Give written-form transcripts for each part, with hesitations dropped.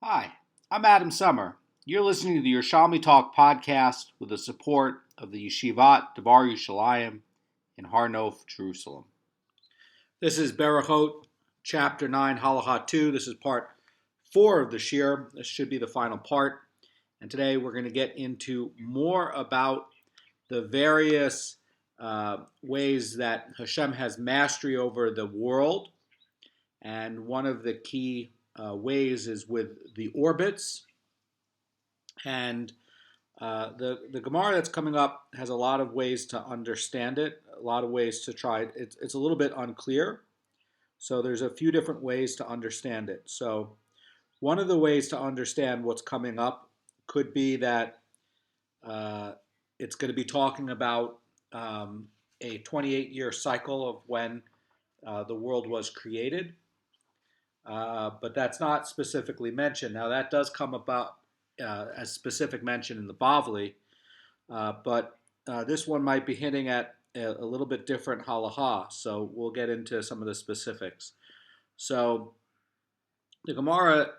Hi, I'm Adam Summer. You're listening to the Yerushalmi Talk podcast with the support of the Yeshivat Devar Yerushalayim in Har Nof, Jerusalem. This is Berechot, Chapter 9, Halacha 2. This is part 4 of the shiur. This should be the final part. And today we're going to get into more about the various ways that Hashem has mastery over the world. And one of the key ways is with the orbits. And the Gemara that's coming up has a lot of ways to understand it, a lot of ways to try it. It's a little bit unclear. So there's a few different ways to understand it. So one of the ways to understand what's coming up could be that it's going to be talking about a 28-year cycle of when the world was created. But that's not specifically mentioned. Now that does come about as specific mention in the Bavli, but this one might be hinting at a little bit different halacha. So we'll get into some of the specifics. So the Gemara,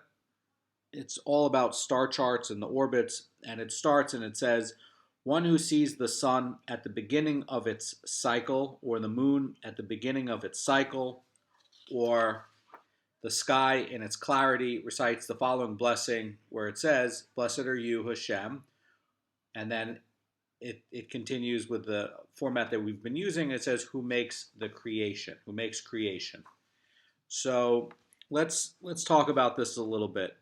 it's all about star charts and the orbits, and it starts and it says, one who sees the sun at the beginning of its cycle, or the moon at the beginning of its cycle, or the sky in its clarity, recites the following blessing where it says, "Blessed are you, Hashem." And then it continues with the format that we've been using. It says, "Who makes the creation?" Who makes creation? So let's talk about this a little bit.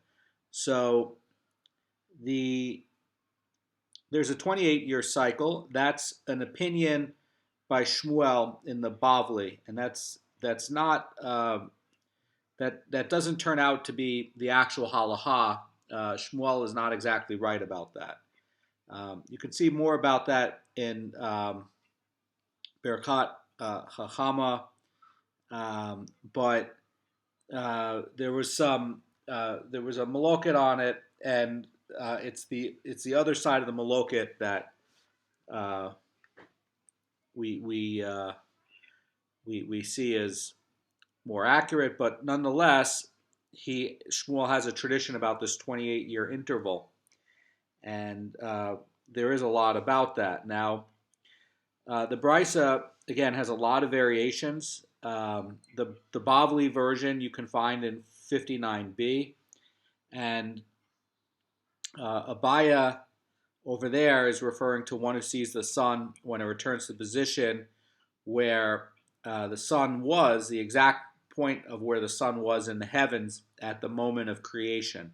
So there's a 28-year cycle. That's an opinion by Shmuel in the Bavli, and that's not. That doesn't turn out to be the actual halacha. Shmuel is not exactly right about that. You can see more about that in Birkat, Hachama, but there was a maloket on it, and it's the other side of the maloket that we see as more accurate, but nonetheless, Shmuel has a tradition about this 28-year interval, and there is a lot about that. Now, the Brisa again has a lot of variations. The Bavli version you can find in 59b, and Abaya over there is referring to one who sees the sun when it returns to the position where the sun was, the exact point of where the sun was in the heavens at the moment of creation.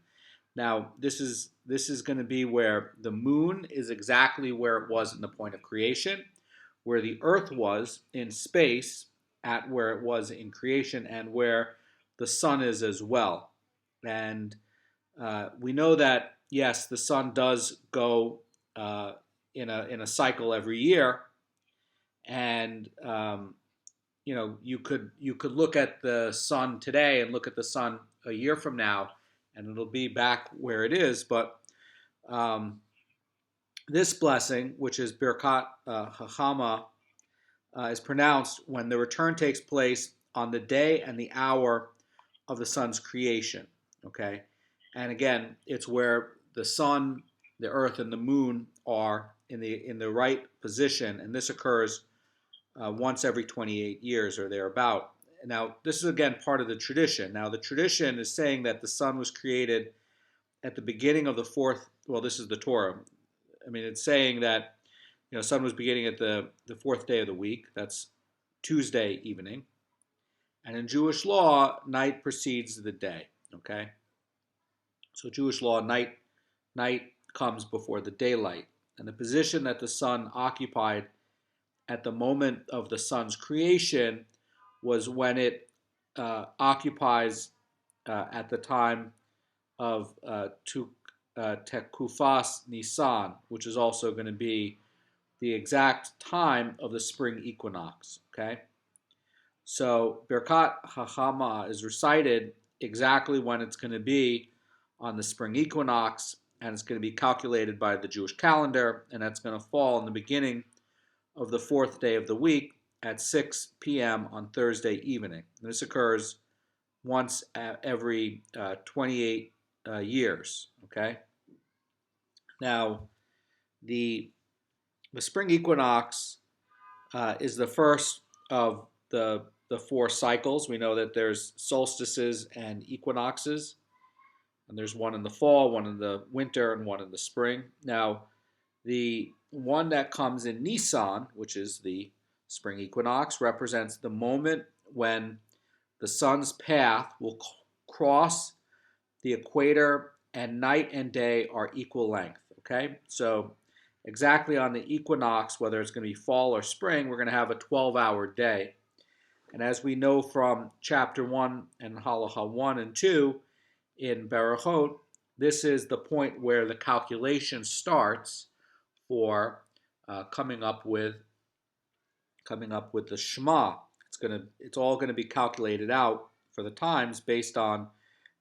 Now, this is going to be where the moon is exactly where it was in the point of creation, where the earth was in space at where it was in creation, and where the sun is as well. And we know that, yes, the sun does go in a cycle every year, and you could look at the sun today and look at the sun a year from now, and it'll be back where it is. But this blessing, which is Birkat Hachama, is pronounced when the return takes place on the day and the hour of the sun's creation. Okay, and again, it's where the sun, the earth, and the moon are in the right position, and this occurs once every 28 years or thereabout. Now, this is again part of the tradition. Now, the tradition is saying that the sun was created at the beginning of the fourth. Well, this is the Torah. I mean, it's saying that sun was beginning at the fourth day of the week. That's Tuesday evening. And in Jewish law, night precedes the day. Okay, so Jewish law, night comes before the daylight, and the position that the sun occupied at the moment of the sun's creation was when it occupies at the time of Tekufas Nisan, which is also going to be the exact time of the spring equinox. Okay, so Birkat Hachama is recited exactly when it's going to be on the spring equinox, and it's going to be calculated by the Jewish calendar, and that's going to fall in the beginning of the fourth day of the week at 6 p.m. on Thursday evening. And this occurs once every 28 years. Okay. Now, the spring equinox is the first of the four cycles. We know that there's solstices and equinoxes, and there's one in the fall, one in the winter, and one in the spring. Now, the one that comes in Nisan, which is the spring equinox, represents the moment when the sun's path will cross the equator and night and day are equal length. Okay, so exactly on the equinox, whether it's going to be fall or spring, we're going to have a 12-hour day. And as we know from chapter 1 and Halacha 1 and 2 in Berechot, this is the point where the calculation starts for coming up with the Shema. It's all going to be calculated out for the times based on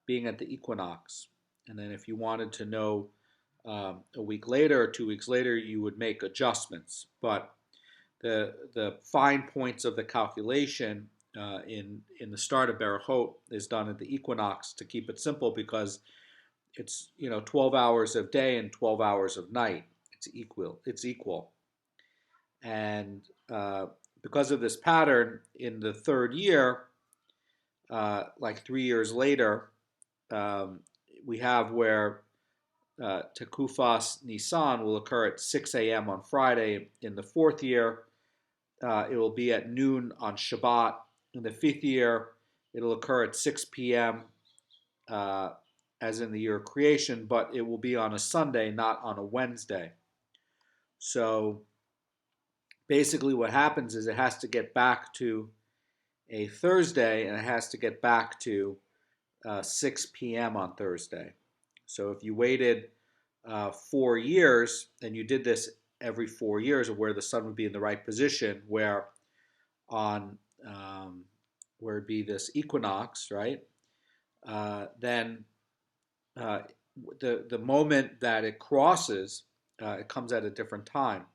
being at the equinox. And then if you wanted to know a week later or 2 weeks later, you would make adjustments. But the fine points of the calculation in the start of Berechot is done at the equinox to keep it simple, because it's 12 hours of day and 12 hours of night. It's equal. And because of this pattern, in the third year, like 3 years later, we have where Tekufas Nisan will occur at 6 a.m. on Friday. In the fourth year, it will be at noon on Shabbat. In the fifth year, it'll occur at 6 p.m. As in the year of creation, but it will be on a Sunday, not on a Wednesday. So basically what happens is it has to get back to a Thursday, and it has to get back to 6 p.m. on Thursday. So if you waited 4 years, and you did this every 4 years, of where the sun would be in the right position, where on where it'd be this equinox, right? Then the moment that it crosses, it comes at a different time.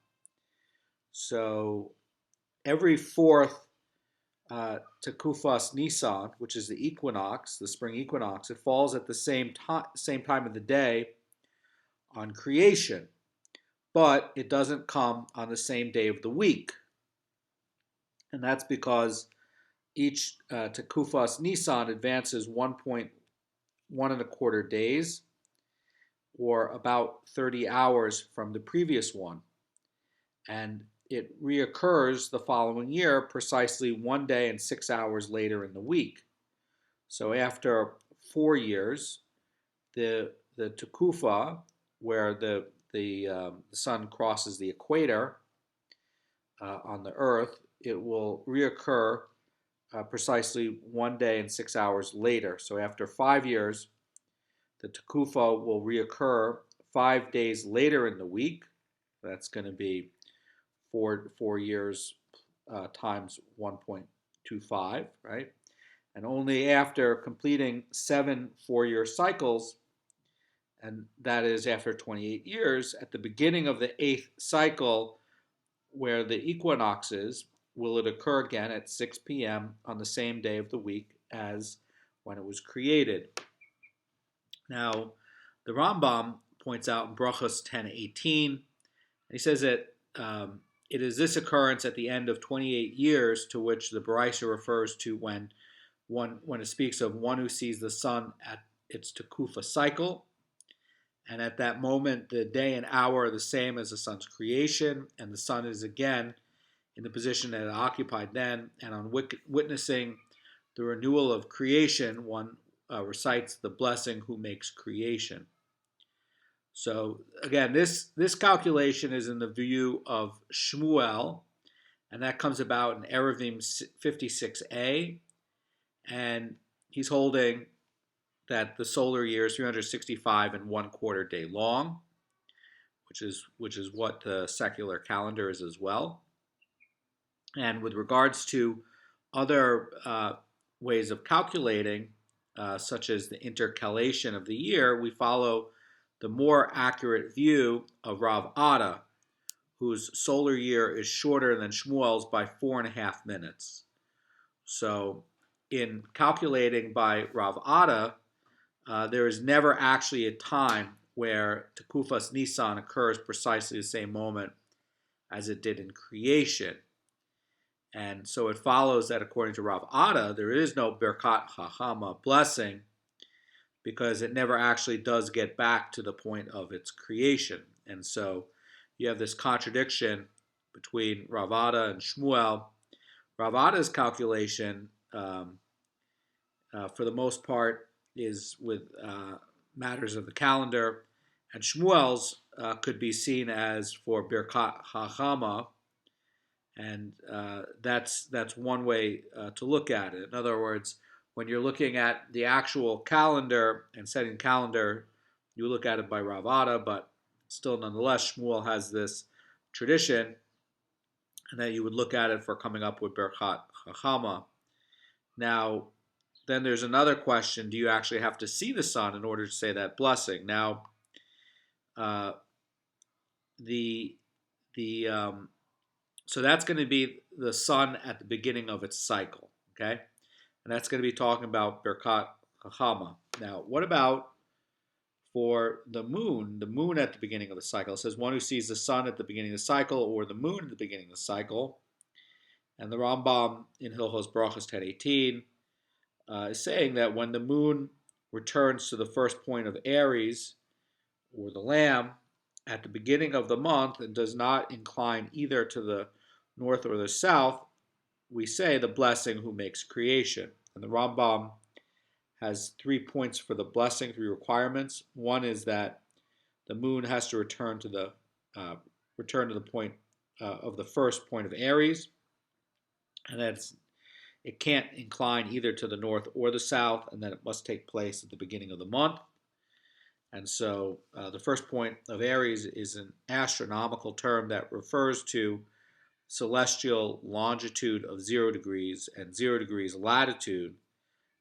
So every fourth Tekufas Nisan, which is the equinox, the spring equinox, it falls at the same time of the day on creation, but it doesn't come on the same day of the week. And that's because each Tekufas Nisan advances 1.125 days, or about 30 hours from the previous one. And it reoccurs the following year, precisely 1 day and 6 hours later in the week. So after 4 years, the Tekufa, where the sun crosses the equator on the Earth, it will reoccur precisely 1 day and 6 hours later. So after 5 years, the Tekufa will reoccur 5 days later in the week. That's going to be 4 years times 1.25, right? And only after completing 7 4-year cycles, and that is after 28 years, at the beginning of the 8th cycle, where the equinox is, will it occur again at 6 p.m. on the same day of the week as when it was created. Now, the Rambam points out in Brachos 10:18, he says that it is this occurrence at the end of 28 years to which the Beraisa refers to when it speaks of one who sees the sun at its Tekufa cycle. And at that moment, the day and hour are the same as the sun's creation, and the sun is again in the position that it occupied then. And on witnessing the renewal of creation, one recites the blessing who makes creation. So again, this calculation is in the view of Shmuel, and that comes about in Eruvin 56a, and he's holding that the solar year is 365 and 1/4 day long, which is what the secular calendar is as well. And with regards to other ways of calculating, such as the intercalation of the year, we follow the more accurate view of Rav Ada, whose solar year is shorter than Shmuel's by 4.5 minutes. So in calculating by Rav Ada, there is never actually a time where Tekufas Nisan occurs precisely the same moment as it did in creation. And so it follows that according to Rav Ada, there is no Birkat Hachama blessing because it never actually does get back to the point of its creation. And so you have this contradiction between Rav Ada and Shmuel. Rav Ada's calculation, for the most part, is with matters of the calendar, and Shmuel's could be seen as for Birkat Hachama, and that's one way to look at it. In other words, when you're looking at the actual calendar and setting calendar, you look at it by Rav Ada, but still, nonetheless, Shmuel has this tradition, and that you would look at it for coming up with Birkat Hachama. Now, then there's another question: do you actually have to see the sun in order to say that blessing? Now, so that's going to be the sun at the beginning of its cycle, okay? And that's going to be talking about Birkat Hachama. Now, what about for the moon at the beginning of the cycle? It says one who sees the sun at the beginning of the cycle or the moon at the beginning of the cycle. And the Rambam in Hilchos Brachos 10:18 is saying that when the moon returns to the first point of Aries, or the lamb, at the beginning of the month and does not incline either to the north or the south, we say the blessing who makes creation. And the Rambam has 3 points for the blessing, 3 requirements. One is that the moon has to return to the point of the first point of Aries, and that it can't incline either to the north or the south, and that it must take place at the beginning of the month. And so the first point of Aries is an astronomical term that refers to celestial longitude of 0 degrees and 0 degrees latitude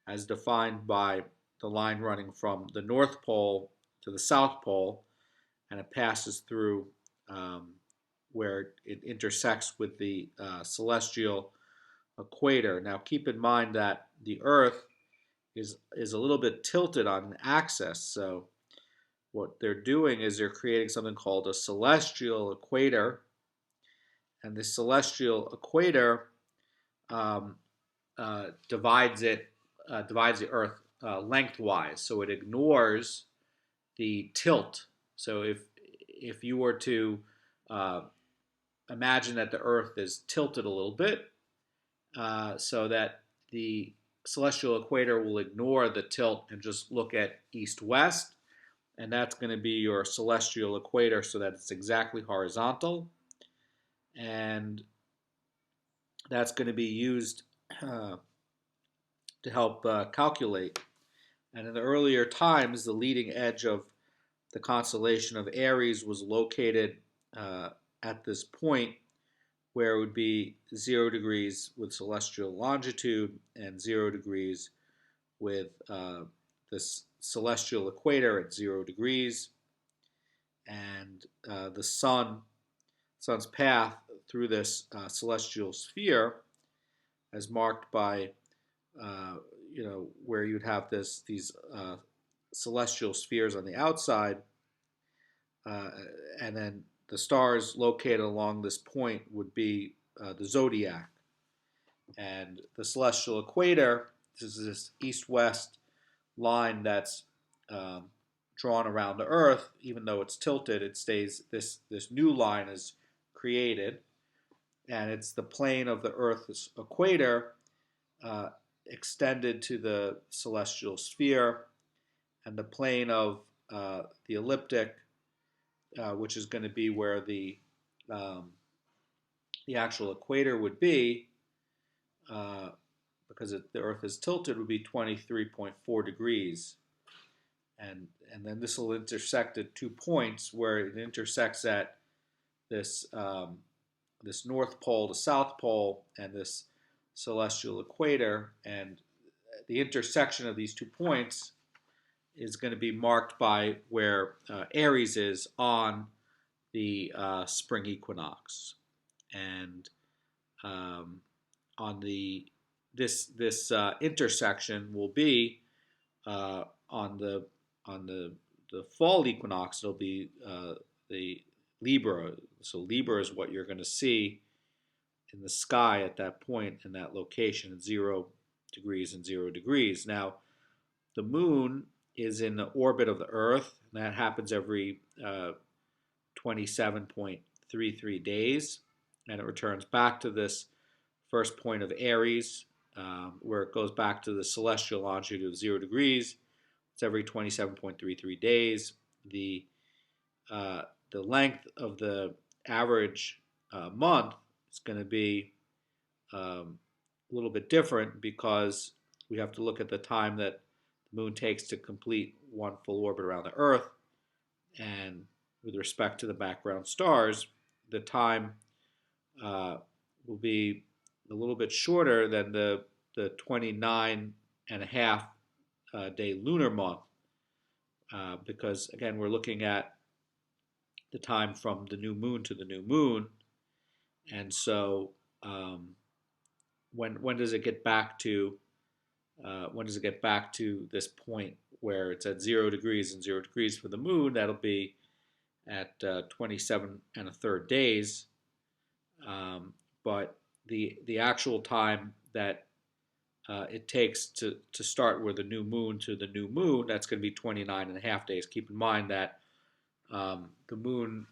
as defined by the line running from the North Pole to the South Pole, and it passes through where it intersects with the celestial equator. Now keep in mind that the Earth is a little bit tilted on an axis, so what they're doing is they're creating something called a celestial equator, and the celestial equator divides the Earth lengthwise, so it ignores the tilt. So if you were to imagine that the Earth is tilted a little bit, so that the celestial equator will ignore the tilt and just look at east-west, and that's going to be your celestial equator so that it's exactly horizontal. And that's going to be used to help calculate. And in the earlier times, the leading edge of the constellation of Aries was located at this point where it would be 0 degrees with celestial longitude and 0 degrees with this celestial equator at 0 degrees, and the sun's path through this celestial sphere, as marked by where you'd have these celestial spheres on the outside, and then the stars located along this point would be the zodiac, and the celestial equator. This is this east-west line that's drawn around the Earth. Even though it's tilted, it stays. This new line is created, and it's the plane of the Earth's equator extended to the celestial sphere, and the plane of the elliptic, which is going to be where the actual equator would be, because the Earth is tilted, would be 23.4 degrees. And then this will intersect at 2 points where it intersects at this North Pole to South Pole and this celestial equator. And the intersection of these 2 points is going to be marked by where Aries is on the spring equinox. And on this intersection will be on the fall equinox, it'll be the Libra. So Libra is what you're going to see in the sky at that point in that location at 0 degrees and 0 degrees. Now, the moon is in the orbit of the Earth, and that happens every 27.33 days, and it returns back to this first point of Aries, where it goes back to the celestial longitude of 0 degrees. It's every 27.33 days. The length of the average month is going to be a little bit different because we have to look at the time that the moon takes to complete one full orbit around the Earth. And with respect to the background stars, the time will be a little bit shorter than the 29 and a half day lunar month because, again, we're looking at the time from the new moon to the new moon. And so when does it get back to this point where it's at 0 degrees and 0 degrees for the moon? That'll be at 27 and a third days. But the actual time that it takes to start with the new moon to the new moon, that's going to be 29 and a half days. Keep in mind that the moon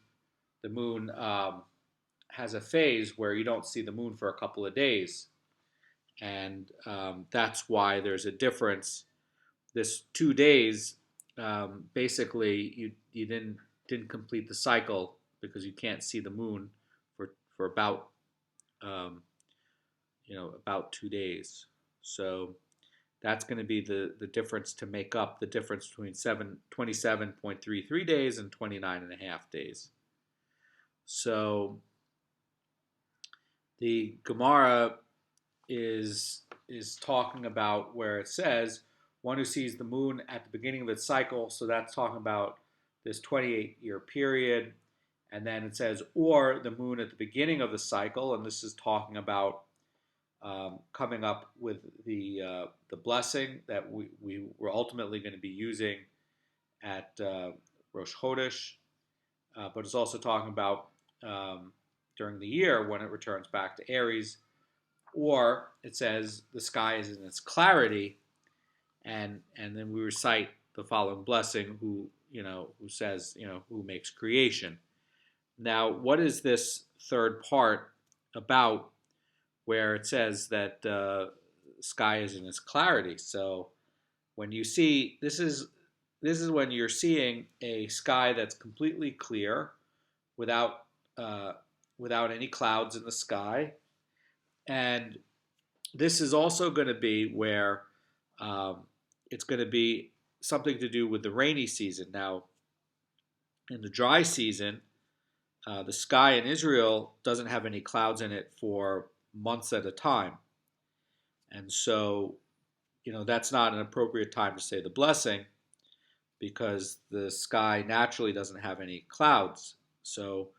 has a phase where you don't see the moon for a couple of days, and that's why there's a difference. This 2 days, basically, you didn't complete the cycle because you can't see the moon for about about 2 days. So that's going to be the difference to make up the difference between 27.33 days and 29 and a half days. So the Gemara is talking about where it says one who sees the moon at the beginning of its cycle, so that's talking about this 28-year period, and then it says or the moon at the beginning of the cycle, and this is talking about coming up with the blessing that we were ultimately going to be using at Rosh Chodesh, but it's also talking about during the year when it returns back to Aries, or it says the sky is in its clarity, and then we recite the following blessing, who says who makes creation. Now, what is this third part about, where it says that sky is in its clarity? So when you see this is when you're seeing a sky that's completely clear, without any clouds in the sky, and this is also going to be where it's going to be something to do with the rainy season. Now, in the dry season, the sky in Israel doesn't have any clouds in it for months at a time. And so, that's not an appropriate time to say the blessing because the sky naturally doesn't have any clouds. So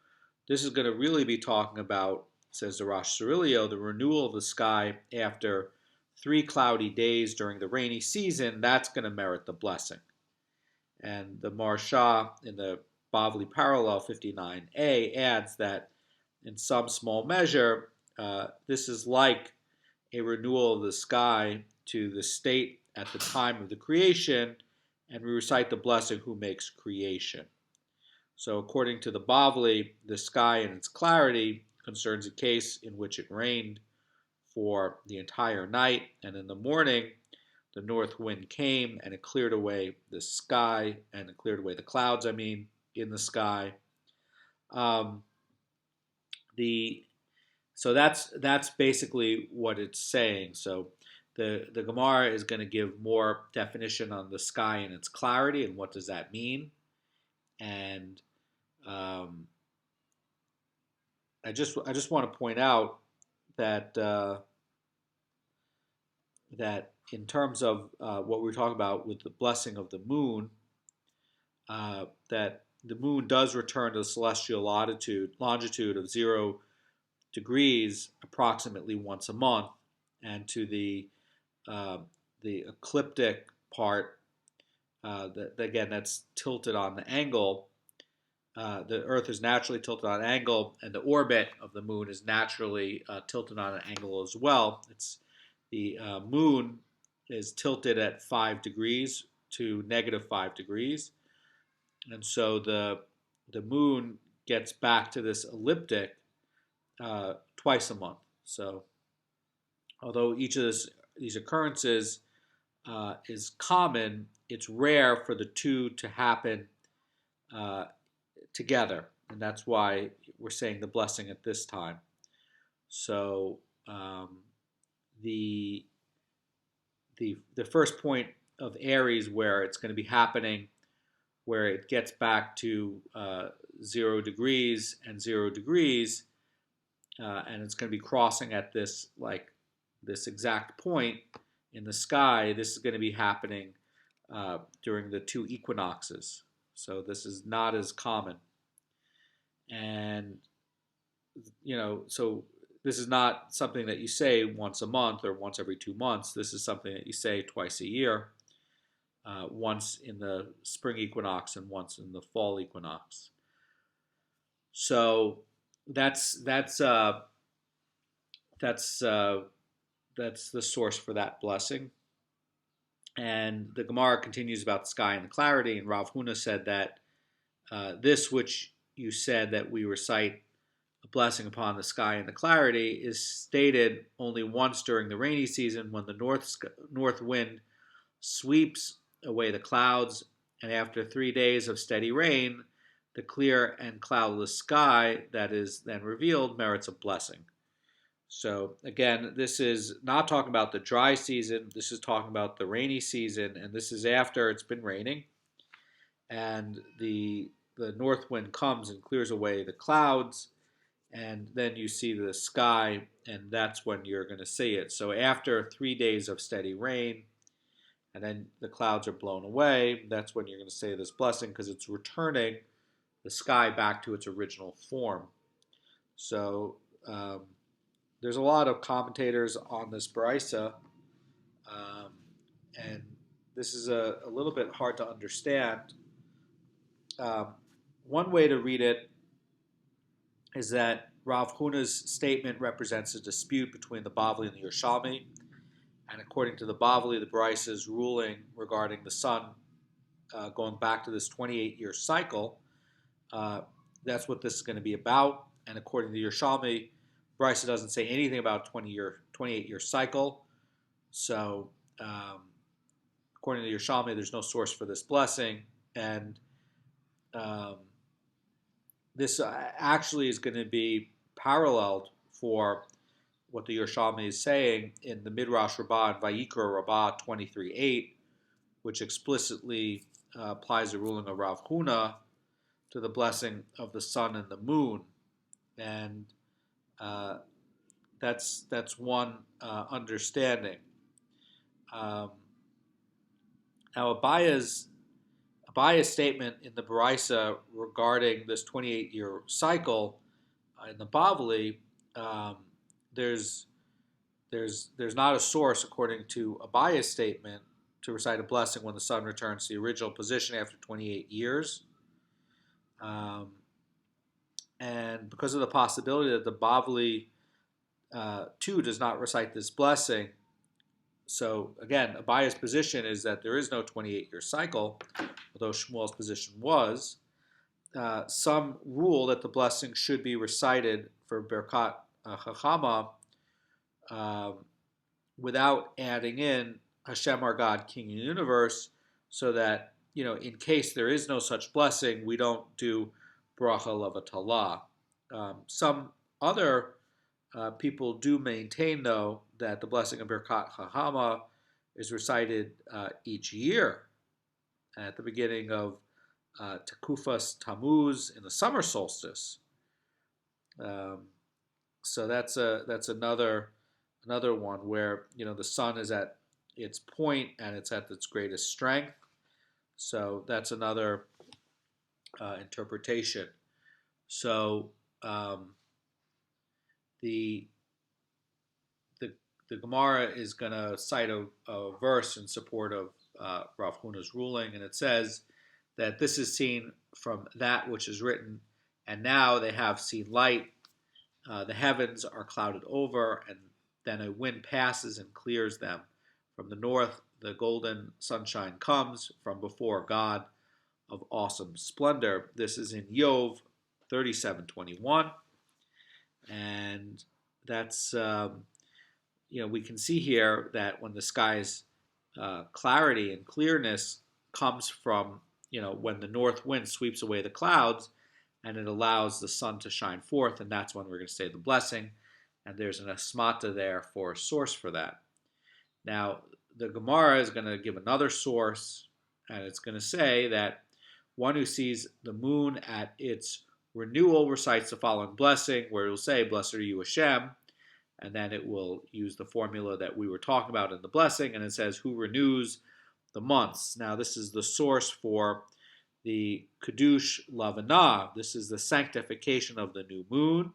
this is going to really be talking about, says the Rosh Cirilio, the renewal of the sky after 3 cloudy days during the rainy season. That's going to merit the blessing. And the Maharsha in the Bavli Parallel 59a adds that in some small measure, this is like a renewal of the sky to the state at the time of the creation, and we recite the blessing who makes creation. So according to the Bavli, the sky in its clarity concerns a case in which it rained for the entire night, and in the morning the north wind came and it cleared away the sky, and it cleared away the clouds, in the sky. So that's basically what it's saying. So the Gemara is going to give more definition on the sky and its clarity and what does that mean. And I just want to point out that that in terms of what we were talking about with the blessing of the moon, that the moon does return to the celestial longitude of 0 degrees approximately once a month, and to the ecliptic part again, that's tilted on the angle. The Earth is naturally tilted on an angle, and the orbit of the moon is naturally tilted on an angle as well. It's the moon is tilted at 5 degrees to negative 5 degrees, and so the moon gets back to this elliptic twice a month. So, although each of these occurrences is common, it's rare for the two to happen uh, together, and that's why we're saying the blessing at this time. So the the first point of Aries, where it's going to be happening, where it gets back to 0 degrees and 0 degrees, and it's going to be crossing at this exact point in the sky. This is going to be happening during the two equinoxes. So this is not as common. And, so this is not something that you say once a month or once every 2 months. This is something that you say twice a year, once in the spring equinox and once in the fall equinox. So that's the source for that blessing. And the Gemara continues about the sky and the clarity, and Rav Huna said that this which you said that we recite a blessing upon the sky and the clarity is stated only once during the rainy season, when the north wind sweeps away the clouds, and after 3 days of steady rain, the clear and cloudless sky that is then revealed merits a blessing. So again, this is not talking about the dry season. This is talking about the rainy season, and this is after it's been raining, and the north wind comes and clears away the clouds, and then you see the sky, and that's when you're going to see it. So after 3 days of steady rain, and then the clouds are blown away, that's when you're going to say this blessing, because it's returning the sky back to its original form. So there's a lot of commentators on this brisa, and this is a little bit hard to understand. One way to read it is that Rav Huna's statement represents a dispute between the Bavli and the Yerushalmi, and according to the Bavli, the brisa's ruling regarding the sun going back to this 28-year cycle, that's what this is going to be about. And according to the Yerushalmi, brisa doesn't say anything about a 28-year cycle. So according to the Yerushalmi, there's no source for this blessing, and this actually is going to be paralleled for what the Yerushalmi is saying in the Midrash Rabbah and Vayikra Rabbah 23:8, which explicitly applies the ruling of Rav Huna to the blessing of the sun and the moon, and that's one understanding. Now Abaya's statement in the Baraisa regarding this 28-year cycle in the Bavli, there's not a source according to Abaya's statement to recite a blessing when the sun returns to the original position after 28 years. And because of the possibility that the Bavli too does not recite this blessing, so again, Abaya's position is that there is no 28-year cycle, although Shmuel's position was. Some rule that the blessing should be recited for Birkat Hachama without adding in Hashem our God, King of the universe, so that, in case there is no such blessing, we don't do bracha levatala. Some other people do maintain, though, that the blessing of Birkat Hachama is recited each year at the beginning of Tekufas Tammuz in the summer solstice. So that's another one where the sun is at its point and it's at its greatest strength. So that's another interpretation. So the Gemara is going to cite a verse in support of Rav Huna's ruling, and it says that this is seen from that which is written, and now they have seen light. The heavens are clouded over, and then a wind passes and clears them. From the north, the golden sunshine comes from before God of awesome splendor. This is in Yov 37:21, and that's we can see here that when the sky's clarity and clearness comes from when the north wind sweeps away the clouds, and it allows the sun to shine forth, and that's when we're going to say the blessing. And there's an asmata there for a source for that. Now, the Gemara is going to give another source, and it's going to say that one who sees the moon at its renewal recites the following blessing, where it will say, "Blessed are you, Hashem," and then it will use the formula that we were talking about in the blessing, and it says, "Who renews the months." Now, this is the source for the Kiddush Lavanah. This is the sanctification of the new moon,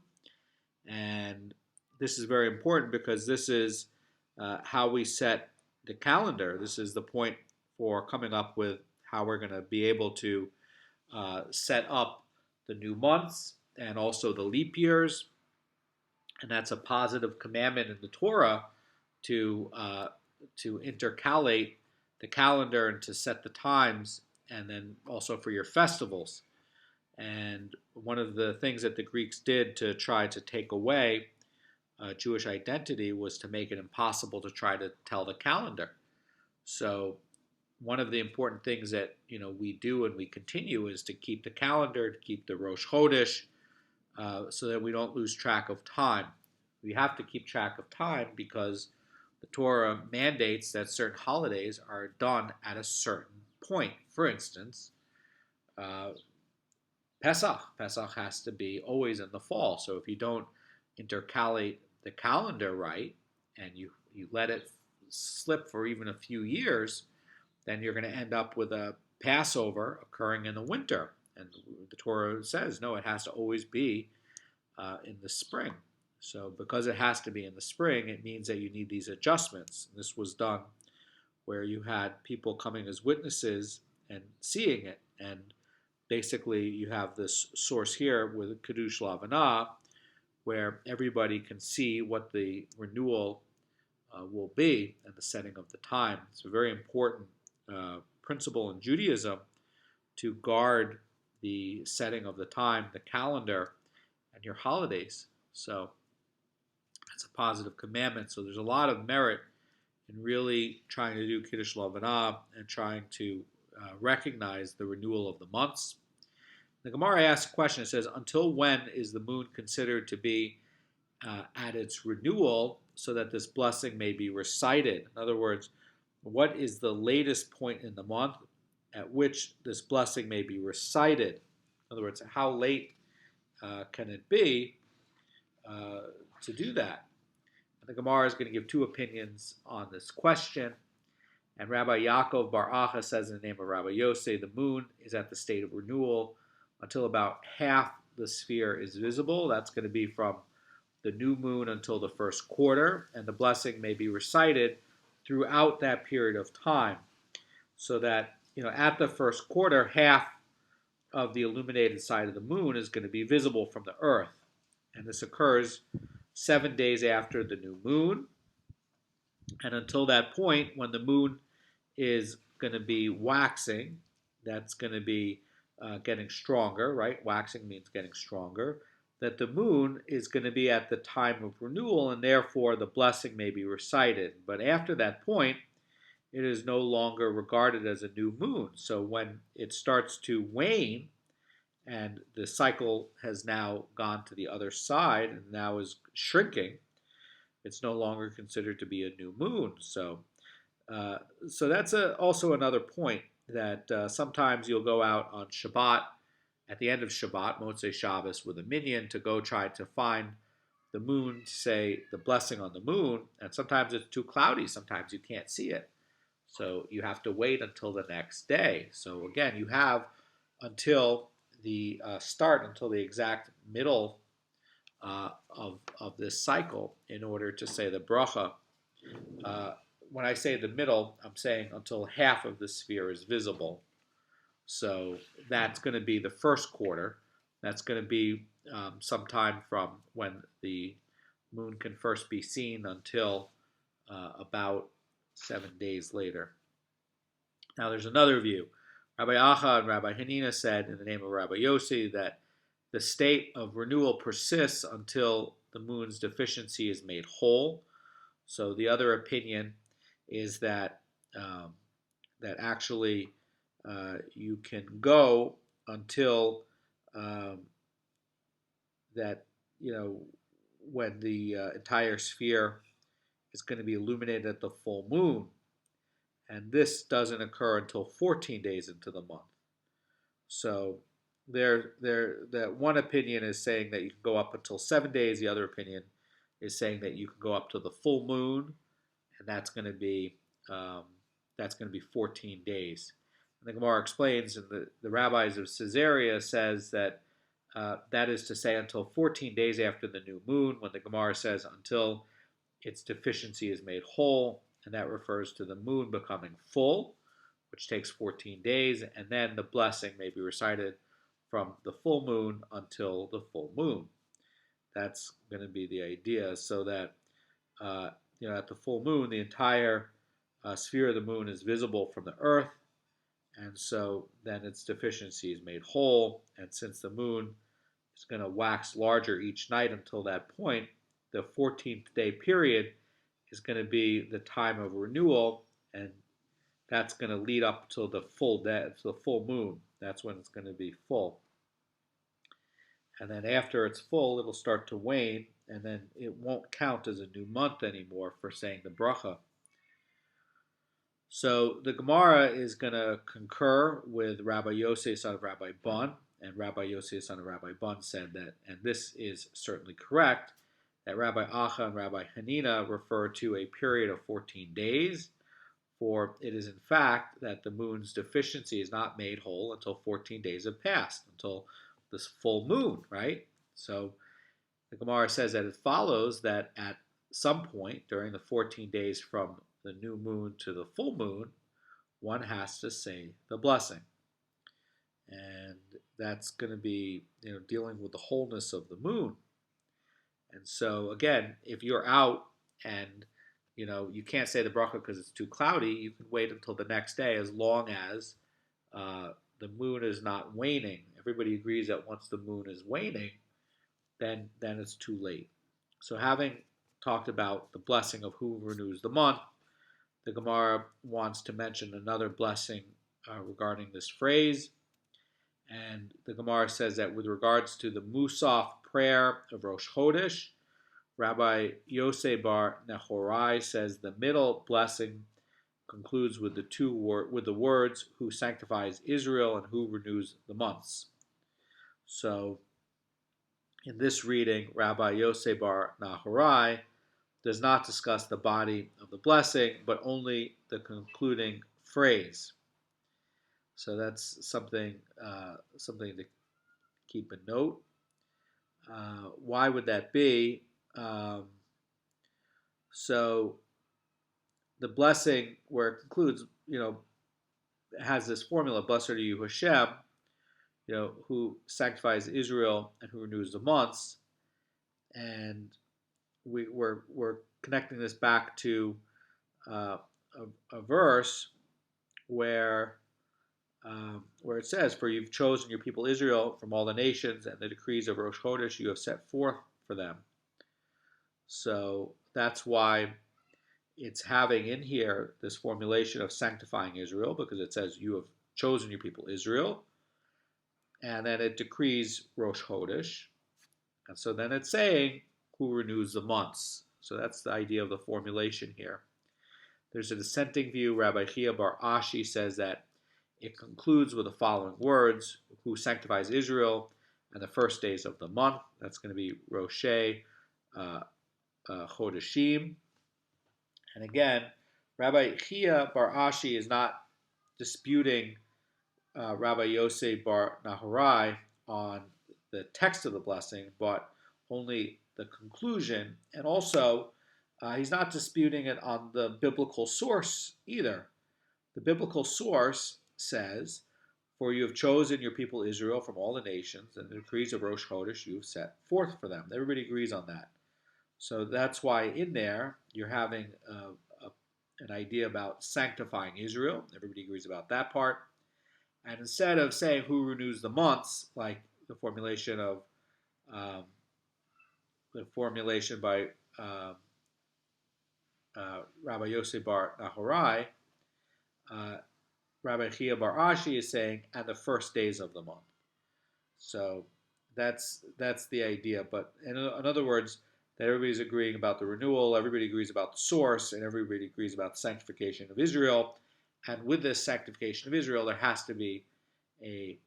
and this is very important because this is how we set the calendar. This is the point for coming up with how we're going to be able to set up the new months and also the leap years. And that's a positive commandment in the Torah to intercalate the calendar and to set the times, and then also for your festivals. And one of the things that the Greeks did to try to take away Jewish identity was to make it impossible to try to tell the calendar. So one of the important things that we do and we continue is to keep the calendar, to keep the Rosh Chodesh, so that we don't lose track of time. We have to keep track of time because the Torah mandates that certain holidays are done at a certain point. For instance, Pesach. Pesach has to be always in the fall. So if you don't intercalate the calendar right, and you let it slip for even a few years, then you're going to end up with a Passover occurring in the winter. And the Torah says, no, it has to always be in the spring. So because it has to be in the spring, it means that you need these adjustments. And this was done where you had people coming as witnesses and seeing it. And basically you have this source here with Kiddush Lavanah, where everybody can see what the renewal will be and the setting of the time. It's a very important principle in Judaism to guard the setting of the time, the calendar, and your holidays. So it's a positive commandment. So there's a lot of merit in really trying to do Kiddush Lavanah and trying to recognize the renewal of the months. The Gemara asks a question. It says, until when is the moon considered to be at its renewal so that this blessing may be recited? In other words, what is the latest point in the month at which this blessing may be recited? In other words, how late can it be to do that? And the Gemara is going to give two opinions on this question. And Rabbi Yaakov Bar Acha says in the name of Rabbi Yosei, the moon is at the state of renewal until about half the sphere is visible. That's going to be from the new moon until the first quarter, and the blessing may be recited throughout that period of time, so that at the first quarter, half of the illuminated side of the moon is going to be visible from the earth, and this occurs 7 days after the new moon, and until that point, when the moon is going to be waxing, that's going to be getting stronger, right? Waxing means getting stronger. That the moon is going to be at the time of renewal, and therefore the blessing may be recited. But after that point, it is no longer regarded as a new moon. So when it starts to wane, and the cycle has now gone to the other side and now is shrinking, it's no longer considered to be a new moon. So that's also another point, that sometimes you'll go out on Shabbat, at the end of Shabbat, Motzei Shabbos, with a minyan to go try to find the moon, to say the blessing on the moon, and sometimes it's too cloudy, sometimes you can't see it. So you have to wait until the next day. So again, you have until the until the exact middle of this cycle in order to say the bracha. when I say the middle, I'm saying until half of the sphere is visible. So that's going to be the first quarter. That's going to be sometime from when the moon can first be seen until about 7 days later. Now there's another view. Rabbi Acha and Rabbi Hanina said in the name of Rabbi Yossi that the state of renewal persists until the moon's deficiency is made whole. So the other opinion is that that actually you can go until that when the entire sphere is going to be illuminated at the full moon, and this doesn't occur until 14 days into the month. So that one opinion is saying that you can go up until 7 days. The other opinion is saying that you can go up to the full moon, and that's going to be 14 days. And the Gemara explains, and the rabbis of Caesarea says that that is to say until 14 days after the new moon, when the Gemara says until its deficiency is made whole, and that refers to the moon becoming full, which takes 14 days, and then the blessing may be recited from the full moon until the full moon. That's going to be the idea, so that at the full moon, the entire sphere of the moon is visible from the earth, and so then its deficiency is made whole. And since the moon is going to wax larger each night until that point, the 14th day period is going to be the time of renewal, and that's going to lead up till the full day, to the full moon. That's when it's going to be full. And then after it's full, it'll start to wane, and then it won't count as a new month anymore for saying the bracha. So the Gemara is going to concur with Rabbi Yossi, son of Rabbi Bun, and Rabbi Yossi, son of Rabbi Bun, said that, and this is certainly correct, that Rabbi Acha and Rabbi Hanina refer to a period of 14 days, for it is in fact that the moon's deficiency is not made whole until 14 days have passed, until this full moon, right? So the Gemara says that it follows that at some point during the 14 days from the new moon to the full moon, one has to say the blessing. And that's going to be dealing with the wholeness of the moon. And so again, if you're out and you can't say the bracha because it's too cloudy, you can wait until the next day, as long as the moon is not waning. Everybody agrees that once the moon is waning, then it's too late. So having talked about the blessing of who renews the month, the Gemara wants to mention another blessing regarding this phrase. And the Gemara says that with regards to the Musaf prayer of Rosh Chodesh, Rabbi Yosei bar Nehorai says the middle blessing concludes with the words "Who sanctifies Israel" and "Who renews the months." So, in this reading, Rabbi Yosei bar Nehorai does not discuss the body of the blessing, but only the concluding phrase. So that's something to keep a note. Why would that be? So the blessing, where it concludes, has this formula: "Blessed are you, Hashem, who sanctifies Israel and who renews the months." And we're connecting this back to a verse where it says, "For you've chosen your people Israel from all the nations, and the decrees of Rosh Chodesh you have set forth for them." So that's why it's having in here this formulation of sanctifying Israel, because it says you have chosen your people Israel, and then it decrees Rosh Chodesh, and so then it's saying who renews the months. So that's the idea of the formulation here. There's a dissenting view. Rabbi Chia bar Ashi says that it concludes with the following words: "Who sanctifies Israel," and the first days of the month. That's going to be Roshei Chodeshim. And again, Rabbi Chia bar Ashi is not disputing Rabbi Yosei bar Nehorai on the text of the blessing, but only the conclusion. And also, he's not disputing it on the biblical source either. The biblical source says, "For you have chosen your people Israel from all the nations, and the decrees of Rosh Chodesh you have set forth for them." Everybody agrees on that. So that's why in there you're having an idea about sanctifying Israel. Everybody agrees about that part. And instead of saying who renews the months, like the formulation of by Rabbi Yosef bar Nahorai, Rabbi Chia bar Ashi is saying, and the first days of the month. So that's the idea. But in other words, that everybody's agreeing about the renewal, everybody agrees about the source, and everybody agrees about the sanctification of Israel. And with this sanctification of Israel, there has to be a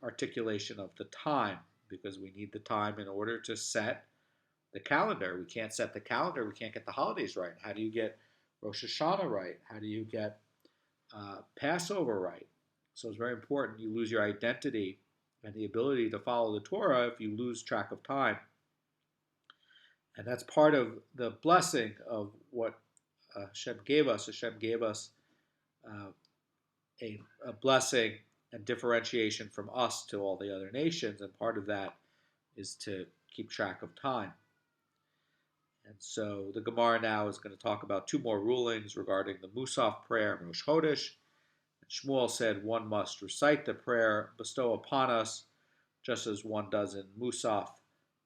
articulation of the time, because we need the time in order to set the calendar. We can't set the calendar, we can't get the holidays right. How do you get Rosh Hashanah right? How do you get Passover right? So it's very important. You lose your identity and the ability to follow the Torah if you lose track of time. And that's part of the blessing of what Hashem gave us. Hashem gave us a blessing and differentiation from us to all the other nations, and part of that is to keep track of time. And so the Gemara now is going to talk about two more rulings regarding the Musaf prayer in Rosh Chodesh. And Shmuel said one must recite the prayer, bestow upon us, just as one does in Musaf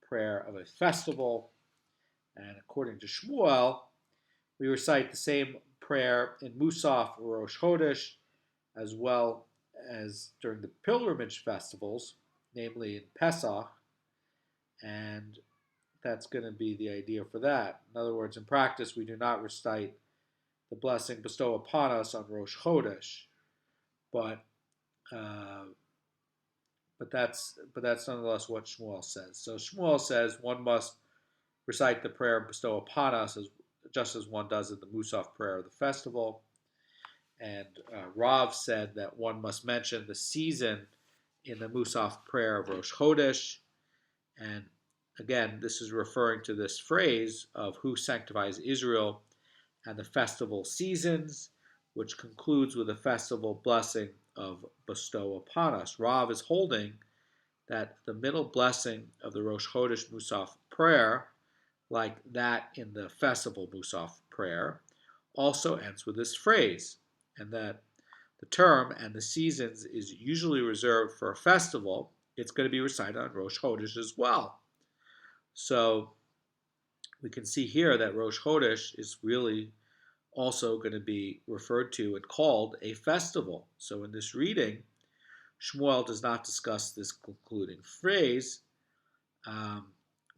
prayer of a festival. And according to Shmuel, we recite the same prayer in Musaf or Rosh Chodesh, as well as during the pilgrimage festivals, namely in Pesach, and that's going to be the idea for that. In other words, in practice, we do not recite the blessing bestow upon us on Rosh Chodesh, but that's nonetheless what Shmuel says. So Shmuel says one must recite the prayer bestow upon us just as one does in the Musaf prayer of the festival. And Rav said that one must mention the season in the Musaf prayer of Rosh Chodesh. And again, this is referring to this phrase of who sanctifies Israel and the festival seasons, which concludes with the festival blessing of bestow upon us. Rav is holding that the middle blessing of the Rosh Chodesh Musaf prayer, like that in the festival Musaf prayer, also ends with this phrase, and that the term and the seasons is usually reserved for a festival. It's going to be recited on Rosh Chodesh as well. So we can see here that Rosh Chodesh is really also going to be referred to and called a festival. So in this reading, Shmuel does not discuss this concluding phrase,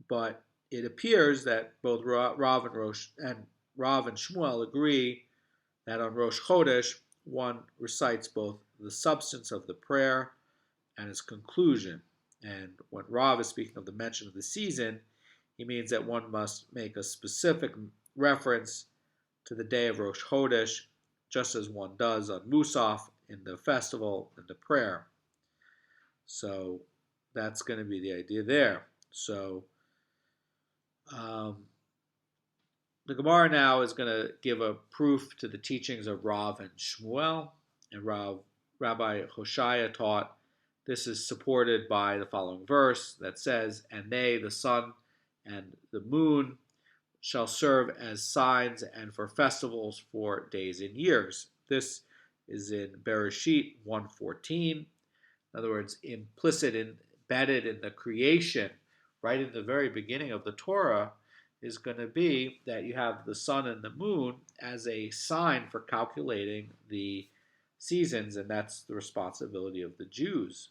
but it appears that both Rav and Shmuel agree that on Rosh Chodesh one recites both the substance of the prayer and its conclusion. And when Rav is speaking of the mention of the season, he means that one must make a specific reference to the day of Rosh Chodesh, just as one does on Musaf in the festival and the prayer. So that's going to be the idea there. So the Gemara now is going to give a proof to the teachings of Rav and Shmuel. And Rabbi Hoshaya taught this is supported by the following verse that says, "And they, the sun and the moon, shall serve as signs and for festivals for days and years." This is in Berechot 1:14. In other words, embedded in the creation, right in the very beginning of the Torah, is going to be that you have the sun and the moon as a sign for calculating the seasons, and that's the responsibility of the Jews.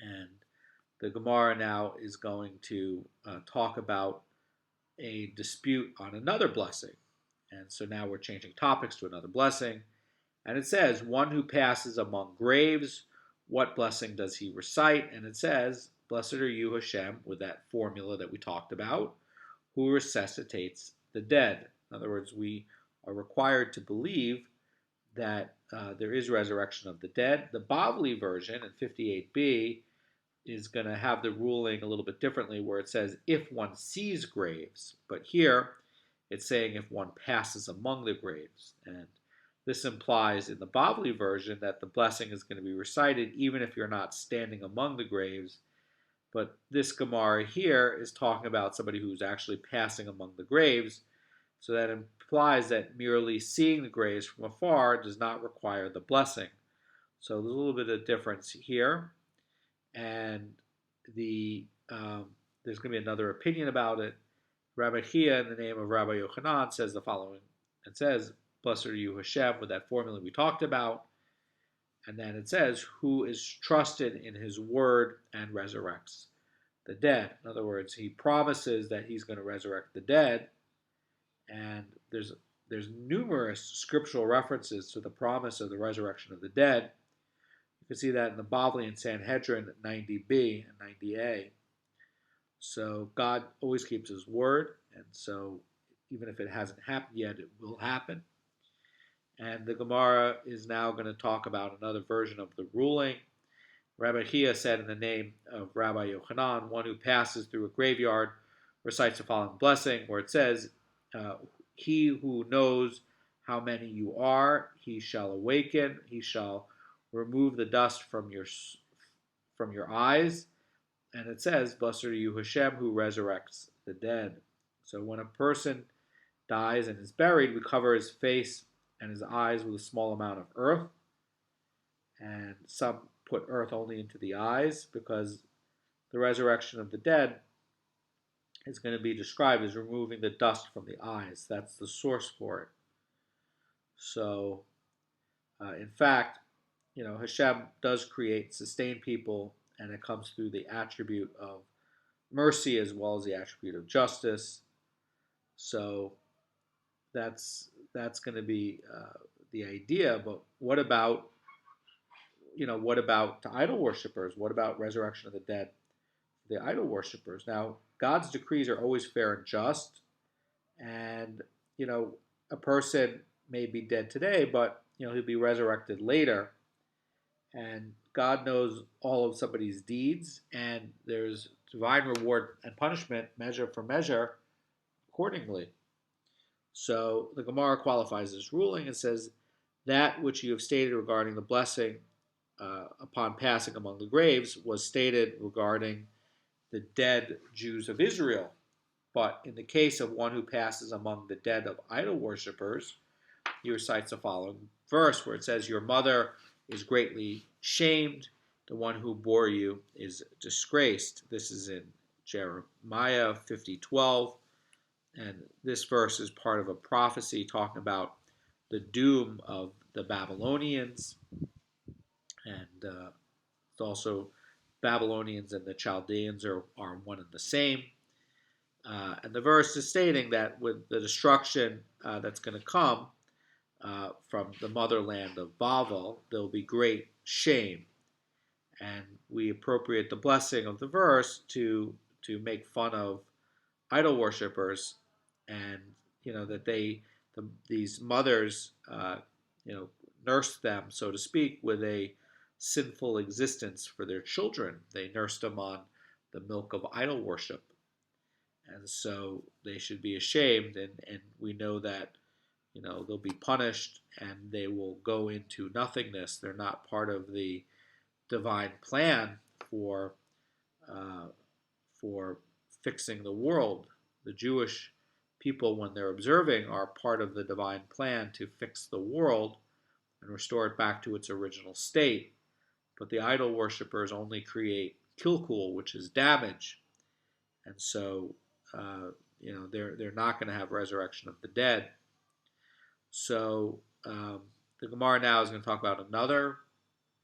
And the Gemara now is going to talk about a dispute on another blessing. And so now we're changing topics to another blessing. And it says, one who passes among graves, what blessing does he recite? And it says, "Blessed are you, Hashem," with that formula that we talked about, "who resuscitates the dead." In other words, we are required to believe that there is resurrection of the dead. The Bavli version in 58b is going to have the ruling a little bit differently, where it says if one sees graves, but here it's saying if one passes among the graves. And this implies in the Bavli version that the blessing is going to be recited even if you're not standing among the graves. But this Gemara here is talking about somebody who's actually passing among the graves. So that implies that merely seeing the graves from afar does not require the blessing. So there's a little bit of difference here. And there's going to be another opinion about it. Rabbi Chia, in the name of Rabbi Yochanan, says the following. It says, "Blessed are you, Hashem," with that formula we talked about. And then it says, "Who is trusted in his word and resurrects the dead." In other words, he promises that he's going to resurrect the dead. And there's numerous scriptural references to the promise of the resurrection of the dead. You can see that in the Bavli and Sanhedrin 90b and 90a. So God always keeps his word, and so even if it hasn't happened yet, it will happen. And the Gemara is now going to talk about another version of the ruling. Rabbi Chia said in the name of Rabbi Yochanan, one who passes through a graveyard recites the following blessing, where it says, he who knows how many you are, he shall awaken, he shall remove the dust from your eyes. And it says, "Blessed are you, Hashem, who resurrects the dead." So when a person dies and is buried, we cover his face and his eyes with a small amount of earth. And some put earth only into the eyes because the resurrection of the dead is going to be described as removing the dust from the eyes. That's the source for it. So, in fact, Hashem does create, sustain people, and it comes through the attribute of mercy as well as the attribute of justice. So that's going to be the idea. But what about idol worshippers? What about resurrection of the dead? The idol worshippers. Now, God's decrees are always fair and just, and a person may be dead today, but he'll be resurrected later. And God knows all of somebody's deeds, and there's divine reward and punishment, measure for measure, accordingly. So the Gemara qualifies this ruling and says, that which you have stated regarding the blessing upon passing among the graves was stated regarding the dead Jews of Israel. But in the case of one who passes among the dead of idol worshippers, he recites the following verse where it says, "Your mother is greatly shamed. The one who bore you is disgraced." This is in Jeremiah 50:12. And this verse is part of a prophecy talking about the doom of the Babylonians. And it's also Babylonians and the Chaldeans are one and the same. And the verse is stating that with the destruction that's going to come from the motherland of Babel, there will be great shame. And we appropriate the blessing of the verse to make fun of idol worshippers, and that these mothers nursed them, so to speak, with a sinful existence for their children. They nursed them on the milk of idol worship, and so they should be ashamed. And we know that they'll be punished and they will go into nothingness. They're not part of the divine plan for fixing the world. The Jewish people, when they're observing, are part of the divine plan to fix the world and restore it back to its original state. But the idol worshippers only create kilkul, which is damage, and so they're not going to have resurrection of the dead. So the Gemara now is going to talk about another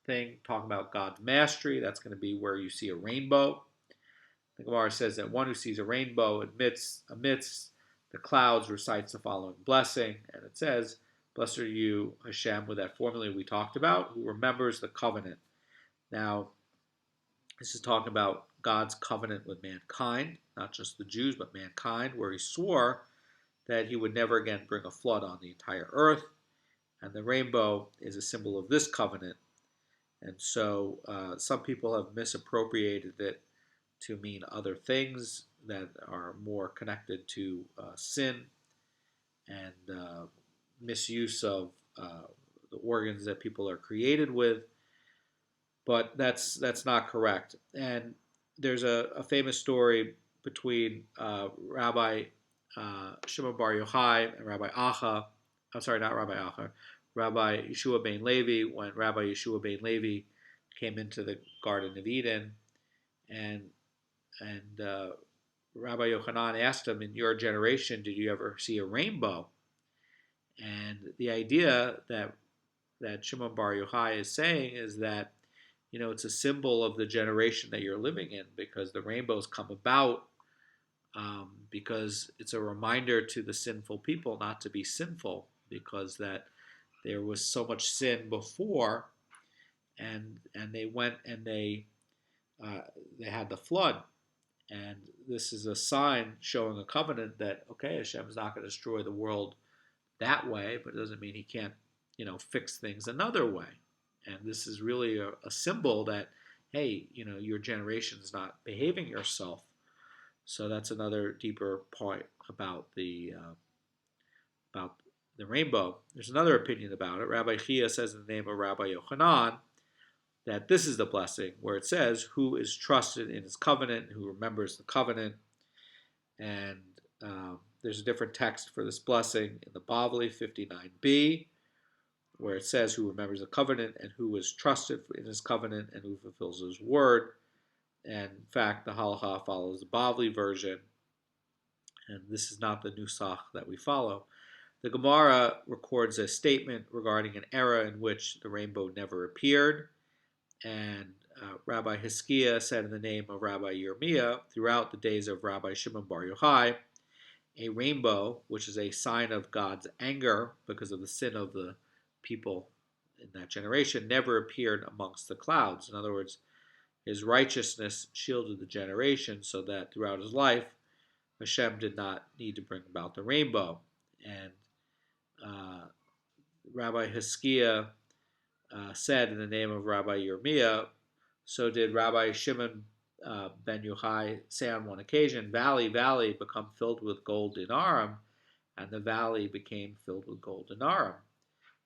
thing, talking about God's mastery. That's going to be where you see a rainbow. The Gemara says that one who sees a rainbow amidst the clouds recites the following blessing, and it says, "Blessed are you, Hashem," with that formula we talked about, who remembers the covenant. Now, this is talking about God's covenant with mankind, not just the Jews, but mankind, where he swore that he would never again bring a flood on the entire earth. And the rainbow is a symbol of this covenant. And so some people have misappropriated it to mean other things that are more connected to sin and misuse of the organs that people are created with, but that's not correct. And there's a famous story between Rabbi Shimon Bar Yochai and Rabbi Acha. I'm sorry, not Rabbi Acha. Rabbi Yeshua ben Levi, when Rabbi Yeshua ben Levi came into the Garden of Eden, and Rabbi Yochanan asked him, "In your generation, did you ever see a rainbow?" And the idea that Shimon Bar Yochai is saying is that it's a symbol of the generation that you're living in, because the rainbows come about because it's a reminder to the sinful people not to be sinful, because that there was so much sin before, and they went and they had the flood, and this is a sign showing a covenant that, okay, Hashem's not going to destroy the world that way, but it doesn't mean He can't fix things another way. And this is really a symbol that, hey, your generation's not behaving yourself. So that's another deeper point about the rainbow. There's another opinion about it. Rabbi Chia says in the name of Rabbi Yochanan that this is the blessing where it says, "Who is trusted in his covenant, who remembers the covenant." And there's a different text for this blessing in the Bavli 59b, where it says, "Who remembers the covenant and who is trusted in his covenant and who fulfills his word." And in fact, the halacha follows the Bavli version, and this is not the nusach that we follow. The Gemara records a statement regarding an era in which the rainbow never appeared, and Rabbi Hiskiah said in the name of Rabbi Yirmiyah, throughout the days of Rabbi Shimon Bar Yochai, a rainbow, which is a sign of God's anger because of the sin of the people in that generation, never appeared amongst the clouds. In other words, His righteousness shielded the generation so that throughout His life, Hashem did not need to bring about the rainbow. And Rabbi Hiskiah said in the name of Rabbi Yirmiyah, so did Rabbi Shimon ben Yochai say on one occasion, "Valley, valley, become filled with gold in Aram," and the valley became filled with gold in Aram.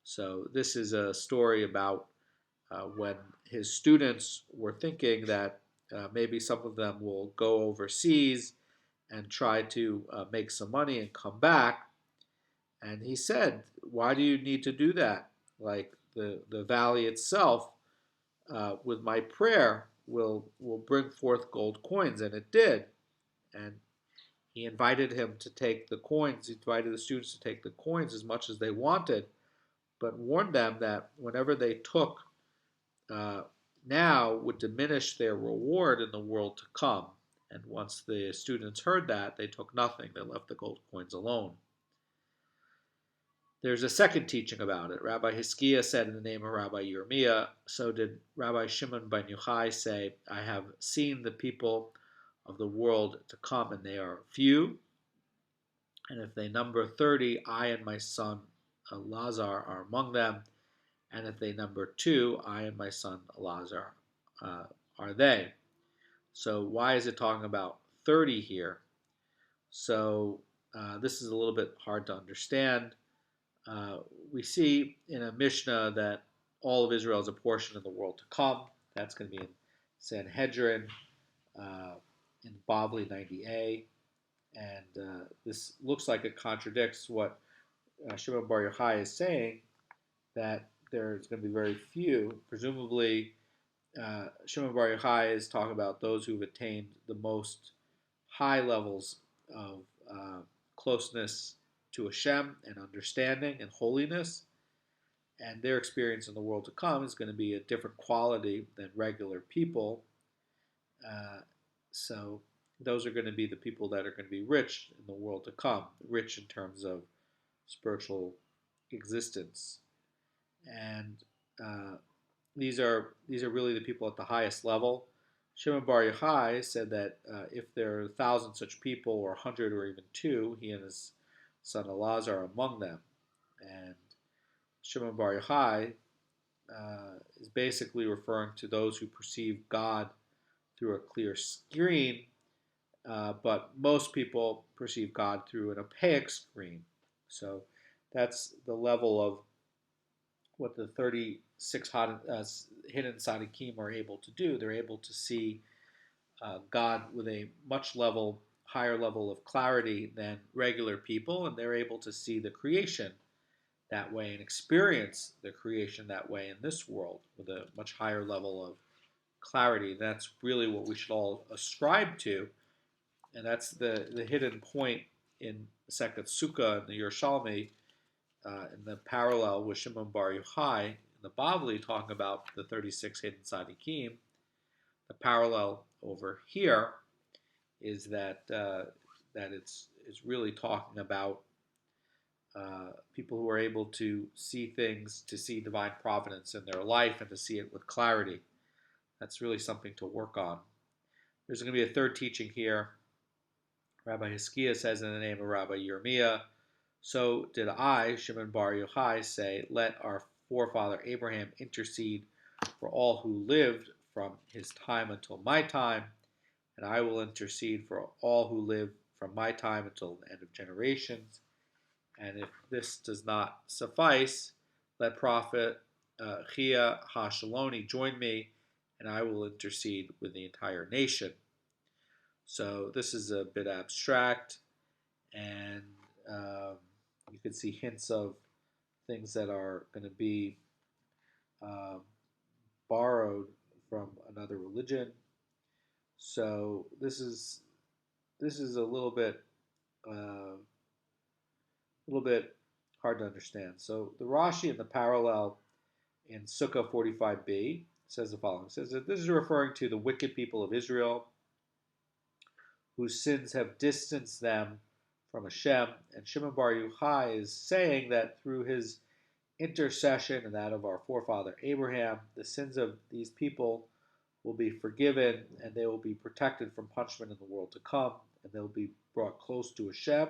So this is a story about when his students were thinking that maybe some of them will go overseas and try to make some money and come back. And he said, "Why do you need to do that? Like the valley itself, with my prayer, will bring forth gold coins," and it did. And he invited him to take the coins. He invited the students to take the coins as much as they wanted, but warned them that whenever they took now would diminish their reward in the world to come. And once the students heard that, they took nothing. They left the gold coins alone. There's a second teaching about it. Rabbi Hiskiah said in the name of Rabbi Yirmiyah, so did Rabbi Shimon ben Yochai say, "I have seen the people of the world to come, and they are few. And if they number 30, I and my son Elazar are among them. And if they number 2, I and my son Elazar are they." So why is it talking about 30 here? So this is a little bit hard to understand. We see in a Mishnah that all of Israel is a portion of the world to come. That's going to be in Sanhedrin, in Bavli 90a. And this looks like it contradicts what Shimon Bar Yochai is saying, that there's going to be very few. Presumably, Shimon Bar Yochai is talking about those who've attained the most high levels of closeness to Hashem and understanding and holiness, and their experience in the world to come is going to be a different quality than regular people. So those are going to be the people that are going to be rich in the world to come, rich in terms of spiritual existence. And these are really the people at the highest level. Shimon Bar Yochai said that if there are 1,000 such people, or 100, or even 2, he and his son Elazar are among them. And Shimon Bar Yochai is basically referring to those who perceive God through a clear screen, but most people perceive God through an opaque screen. So that's the level of what the 36 hidden tzaddikim are able to do. They're able to see God with a higher level of clarity than regular people, and they're able to see the creation that way and experience the creation that way in this world with a much higher level of clarity. That's really what we should all ascribe to, and that's the hidden point in the second sukkah in the Yerushalmi, in the parallel with Shimon Bar Yochai in the Bavli, talking about the 36 hidden tzaddikim. The parallel over here is that it's really talking about people who are able to see things, to see divine providence in their life, and to see it with clarity. That's really something to work on. There's going to be a third teaching here. Rabbi Hiskiah says in the name of Rabbi Yirmiyah, so did I, Shimon Bar Yochai, say, let our forefather Abraham intercede for all who lived from his time until my time, and I will intercede for all who live from my time until the end of generations. And if this does not suffice, let Prophet Chia HaShaloni join me, and I will intercede with the entire nation. So this is a bit abstract, and you can see hints of things that are going to be borrowed from another religion. So this is a little bit hard to understand. So the Rashi in the parallel in Sukkah 45b says the following. It says that this is referring to the wicked people of Israel whose sins have distanced them from Hashem. And Shimon Bar Yochai is saying that through his intercession and that of our forefather Abraham, the sins of these people will be forgiven and they will be protected from punishment in the world to come, and they'll be brought close to Hashem.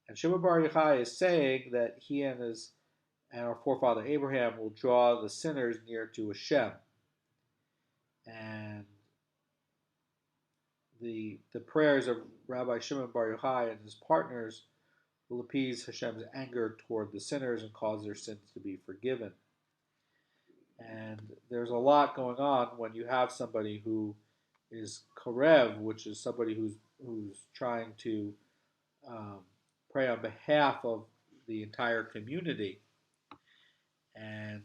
And Shimon Bar Yochai is saying that he and our forefather Abraham will draw the sinners near to Hashem. And the prayers of Rabbi Shimon Bar Yochai and his partners will appease Hashem's anger toward the sinners and cause their sins to be forgiven. And there's a lot going on when you have somebody who is karev, which is somebody who's trying to pray on behalf of the entire community. And,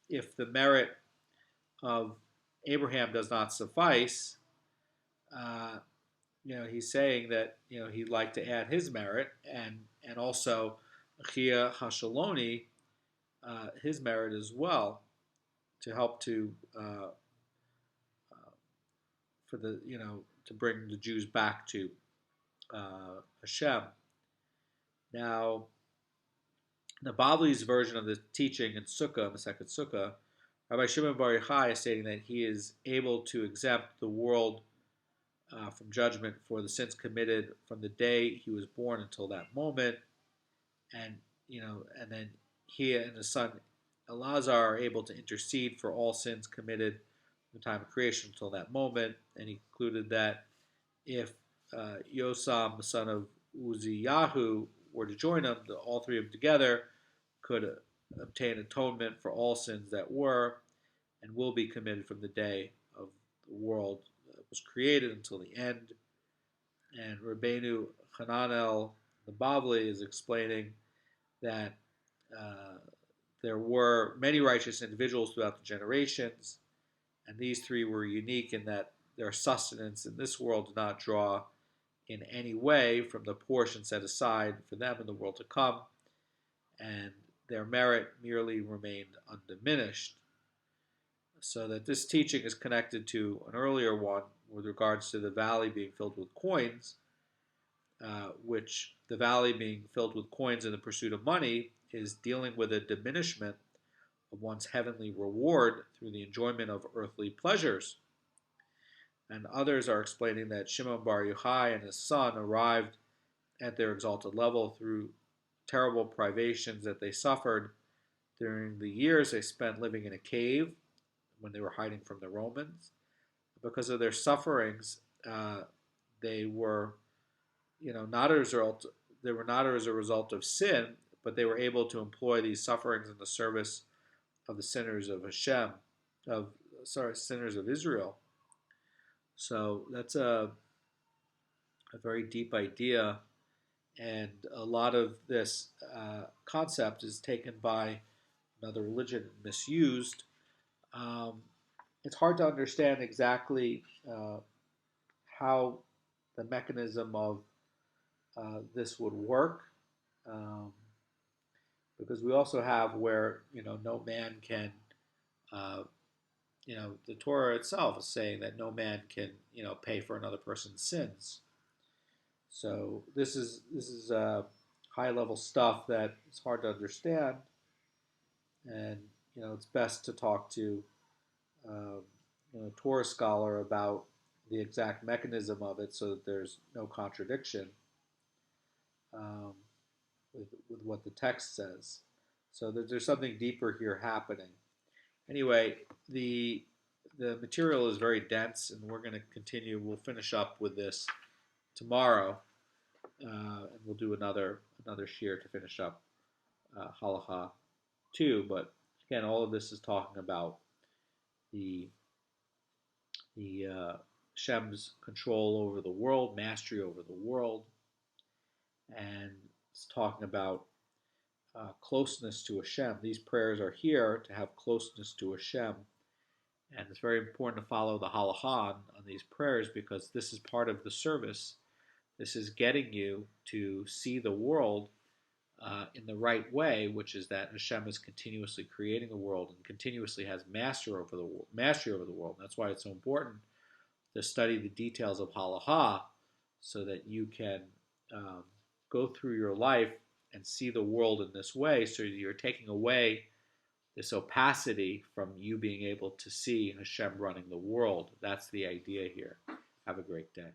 if the merit of Abraham does not suffice, he's saying that, he'd like to add his merit and also Chia HaShaloni, his merit as well, to help to to bring the Jews back to Hashem. Now, the Bavli's version of the teaching in Sukkah, the second Sukkah, Rabbi Shimon Bar Yochai is stating that he is able to exempt the world from judgment for the sins committed from the day he was born until that moment, and then he and his son Elazar are able to intercede for all sins committed from the time of creation until that moment. And he concluded that if Yosam, the son of Uziyahu, were to join him, all three of them together could obtain atonement for all sins that were and will be committed from the day of the world that was created until the end. And Rabbeinu Hananel, the Bavli, is explaining that there were many righteous individuals throughout the generations, and these three were unique in that their sustenance in this world did not draw in any way from the portion set aside for them in the world to come, and their merit merely remained undiminished. So that this teaching is connected to an earlier one with regards to the valley being filled with coins, which the valley being filled with coins in the pursuit of money is dealing with a diminishment of one's heavenly reward through the enjoyment of earthly pleasures. And others are explaining that Shimon Bar Yochai and his son arrived at their exalted level through terrible privations that they suffered during the years they spent living in a cave when they were hiding from the Romans. Because of their sufferings, they were, not as a result. They were not as a result of sin, but they were able to employ these sufferings in the service of the sinners of Hashem, sinners of Israel. So that's a very deep idea, and a lot of this concept is taken by another religion and misused. Um, it's hard to understand exactly how the mechanism of this would work, um, because we also have where no man can, uh, the Torah itself is saying that no man can pay for another person's sins. So this is high level stuff that is hard to understand, and it's best to talk to um, Torah scholar about the exact mechanism of it, so that there's no contradiction um, with what the text says. So there's something deeper here happening. Anyway, the material is very dense, and we're going to continue. We'll finish up with this tomorrow, and we'll do another shear to finish up Halacha 2. But again, all of this is talking about the Shem's control over the world, mastery over the world, and it's talking about closeness to Hashem. These prayers are here to have closeness to Hashem, and it's very important to follow the halacha on these prayers, because this is part of the service. This is getting you to see the world in the right way, which is that Hashem is continuously creating the world and continuously has mastery over the world. That's why it's so important to study the details of halacha, so that you can go through your life and see the world in this way, so you're taking away this opacity from you being able to see Hashem running the world. That's the idea here. Have a great day.